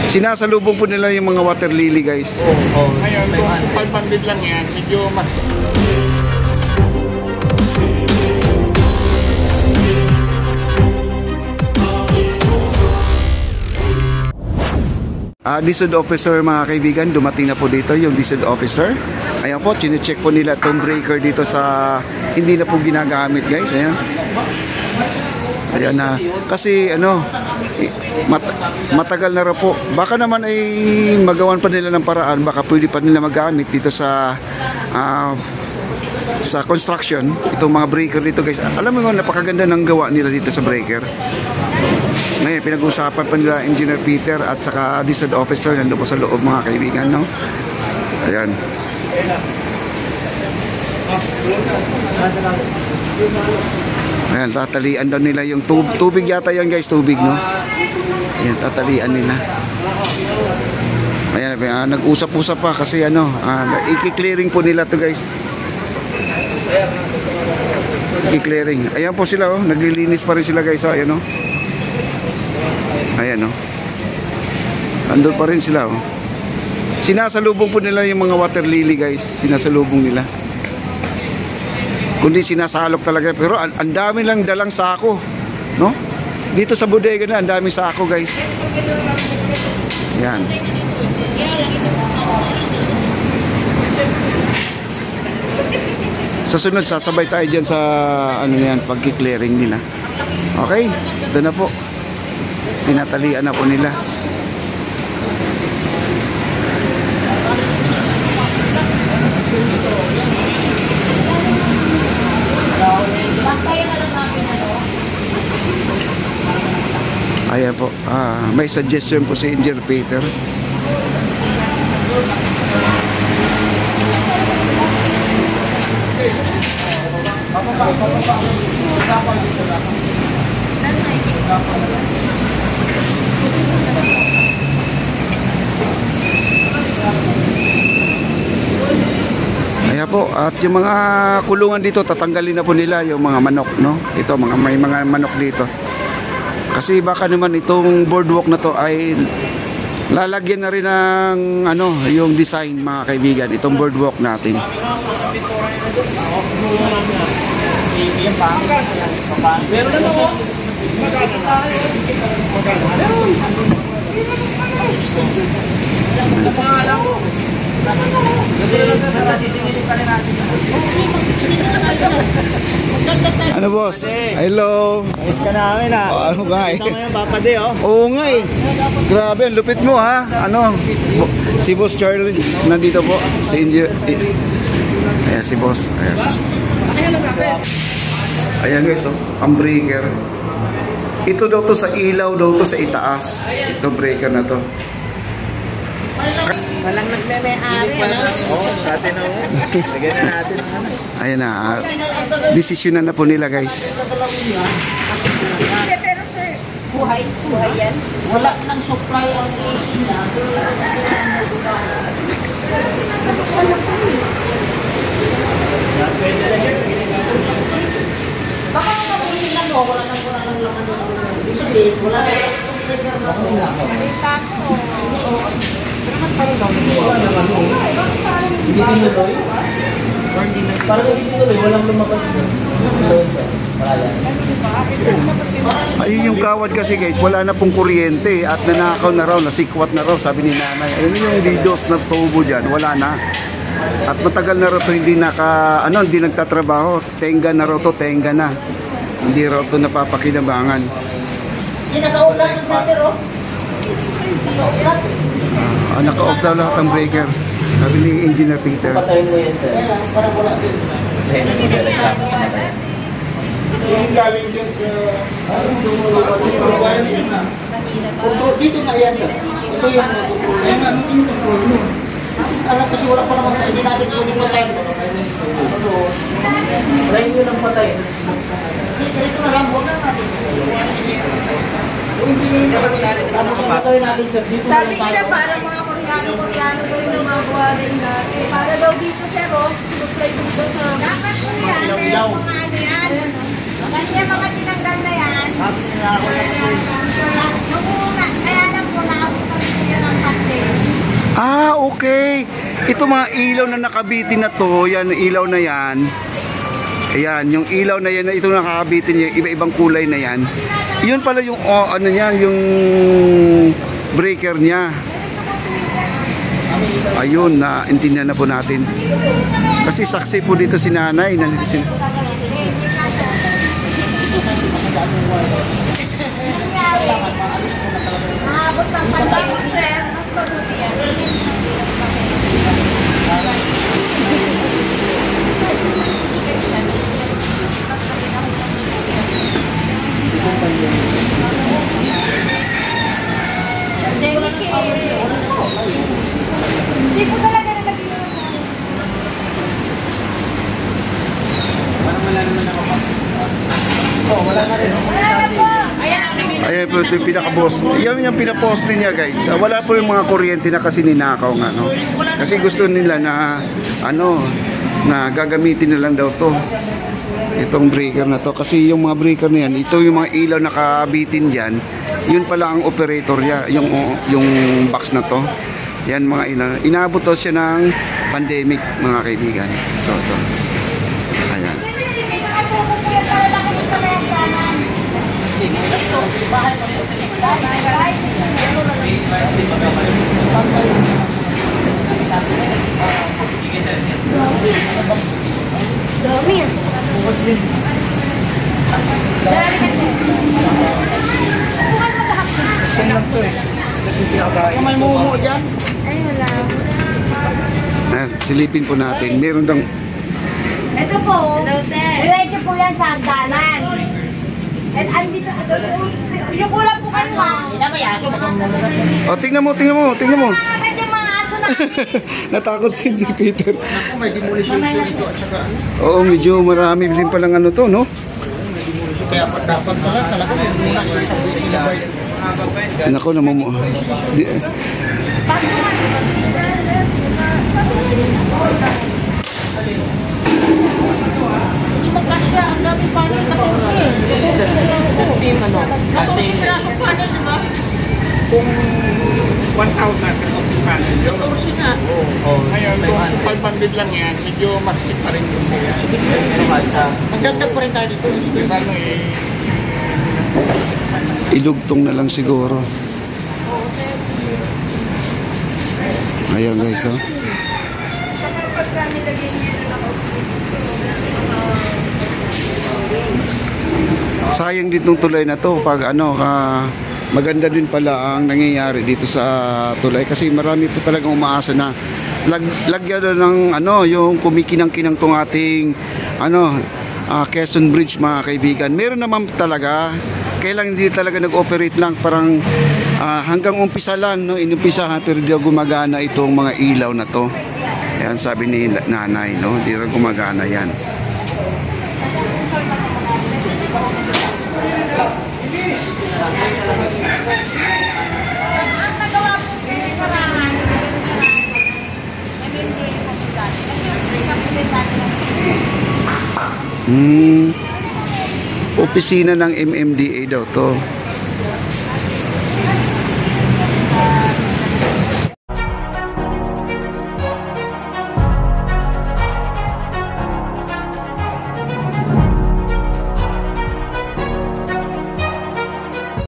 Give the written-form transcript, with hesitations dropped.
Sinasalubong po nila yung mga water lily, guys. Ngayon, kung 500 lang yan, medyo mas... Disod officer, mga kaibigan, dumating na po dito yung disod officer. Ayan po, chinecheck po nila itong breaker dito sa hindi na po ginagamit, guys. Ayan. Ayan na. Kasi ano, matagal na rin po. Baka naman ay magawan pa nila ng paraan. Baka pwede pa nila magamit dito sa construction. Itong mga breaker dito, guys. Alam mo, napakaganda ng gawa nila dito sa breaker. Ngayon, pinag-uusapan pa nila Engineer Peter at saka disod officer nandun po sa loob, mga kaibigan, no? Ayan. Ayan, tatalian daw nila yung tubig yata yan, guys, tubig, no? Ayan, tatalian nila. Ayan, nag-usap-usap pa kasi ano, i-clearing po nila to, guys. I-clearing. Ayan po sila, oh, naglilinis pa rin sila, guys, oh, ayan, oh. Ayan, oh. Andun pa rin sila, oh. Sinasalubong po nila yung mga water lily, guys. Sinasalubong nila. Kundi sinasalok talaga. Pero ang dami lang dalang sako, no? Dito sa bodega na, ang dami sako, guys. Ayan. Sa sunod, sasabay tayo dyan sa ano yan, pagki-clearing nila. Okay, ito na po. Tinatalian na po nila. Ayan po, may suggestion po si Engineer Peter. Ayan po, at yung mga kulungan dito tatanggalin na po nila yung mga manok, no? Ito, may mga manok dito. Kasi baka naman itong boardwalk na to ay lalagyan na rin ng ano, yung design, mga kaibigan, itong boardwalk natin. Ano, boss? Hello. Ayos ka namin, ha? Oh, ano nga, eh? Ito ngayon, papade, oh. Oo nga, eh. Grabe, ang lupit mo, ha? Ano? Si Boss Charlie nandito po. Si Engineer. Ayan, si Boss. Ayan. Ayan, guys, oh. Ang breaker. Ito daw to sa ilaw, daw to sa itaas. Ito breaker na to. Walang nagme-may-ari, no? Oo, sa atin, oh. Lagyan na natin. Ayan na. Desisyonan na po nila, guys. Hindi, pero sir, buhay yan. Wala nang supply ang baka mabuhin lang mo, wala nang laman doon. Ibig sabihin, wala nang Malita ko. hindi tinuloy. Parang hindi tinuloy, walang lumabas doon. Ayun yung kawad kasi, guys, wala na pong kuryente at nanakaw na raw, nasikwat na raw, sabi ni nanay. Ayun yung videos na tubo dyan, wala na. At matagal na raw to hindi hindi nagtatrabaho. Tenga na raw to, tenga na. Hindi raw to napapakinabangan. Hindi naka-ulan ng breaker, oh. Naka-off daw lahat ang breaker. Sabi ni Engineer Peter. Patayin mo yan, sir. Parang wala din. Yung galing dyan sa... Dito na yan, sir. Ito yung Ayan nga, ano yung control mo? alam kasi wala pa naman sa hindi natin pwedeng patayin. Patayin nyo ng patayin. Ganito na lang, huwag na natin. Sabi nila parang mga Koreano daw yung mga buharin natin. Para daw dito, sir, oh, supply dito sa... Dapat po yan, meron mga ano yan. Kasi mga tinanggal na yan. Nung una, kaya lang po na-out Ah, okay. Ito mga ilaw na nakabitin na to, yan, ilaw na yan. Ayan, yung ilaw na yan, ito nakakabitin niya, iba-ibang kulay na yan. Yun pala yung, ano niya, yung breaker niya. Ayun, naintindihan na po natin. Kasi saksi po dito si nanay. Mahabot ng pandemic, sir. Mas mabuti yan. Hindi po talaga nalagyan. Wala na po. Ayan po ito yung pinaka-boss. Yan yung pinaposte niya guys. Wala po yung mga kuryente na kasi ninakaw nga. No? Kasi gusto nila na na gagamitin na lang daw to. Itong breaker na to. Kasi yung mga breaker na yan, ito yung mga ilaw na nakabitin dyan. Yun pala ang operator niya. Yung box na to. Yan mga ilaw. Inaabot daw siya ng pandemic mga kaibigan. So, ito. Ayan. Dami yan. May mumu dyan. Ay, wala. Ayan, silipin po natin. Meron daw. Ito po. Diretso po yan sa hagdanan. At andito, yung kulang po kayo ha. Hindi na ba yaso? O, tingnan mo. Agad yung mga aso na Natakot si Peter. Ako may demolition dito at saka Oo, medyo marami din palang to, no? kaya dapat pala talaga muna sa buhay. Nako, namumu. Magkasya, ang dami pa rin 14 piraso pa rin, di ba? Kung 1,000 ang panel yun. 14 na. Ngayon, kung 500 lang yan, medyo mas cheap pa rin yung mga. Magdagdag pa rin tayo dito. Ano Ilugtong na lang siguro. Ayan guys, oh. Sayang din tong tulay na to pag maganda din pala ang nangyayari dito sa tulay kasi marami po talagang umaasa na lagyan na ng yung kumikinang-kinang tong ating Quezon Bridge mga kaibigan. Meron naman talaga, kailang hindi talaga nag-operate lang, parang hanggang umpisa lang, no, inumpisahan pero di gumagana itong mga ilaw na to. Ayan, sabi ni nanay, no, hindi rin gumagana yan. ang nagawa po yung sarahan. MMDA po po dati. Kasi yung po dati lang. Opisina ng MMDA daw to.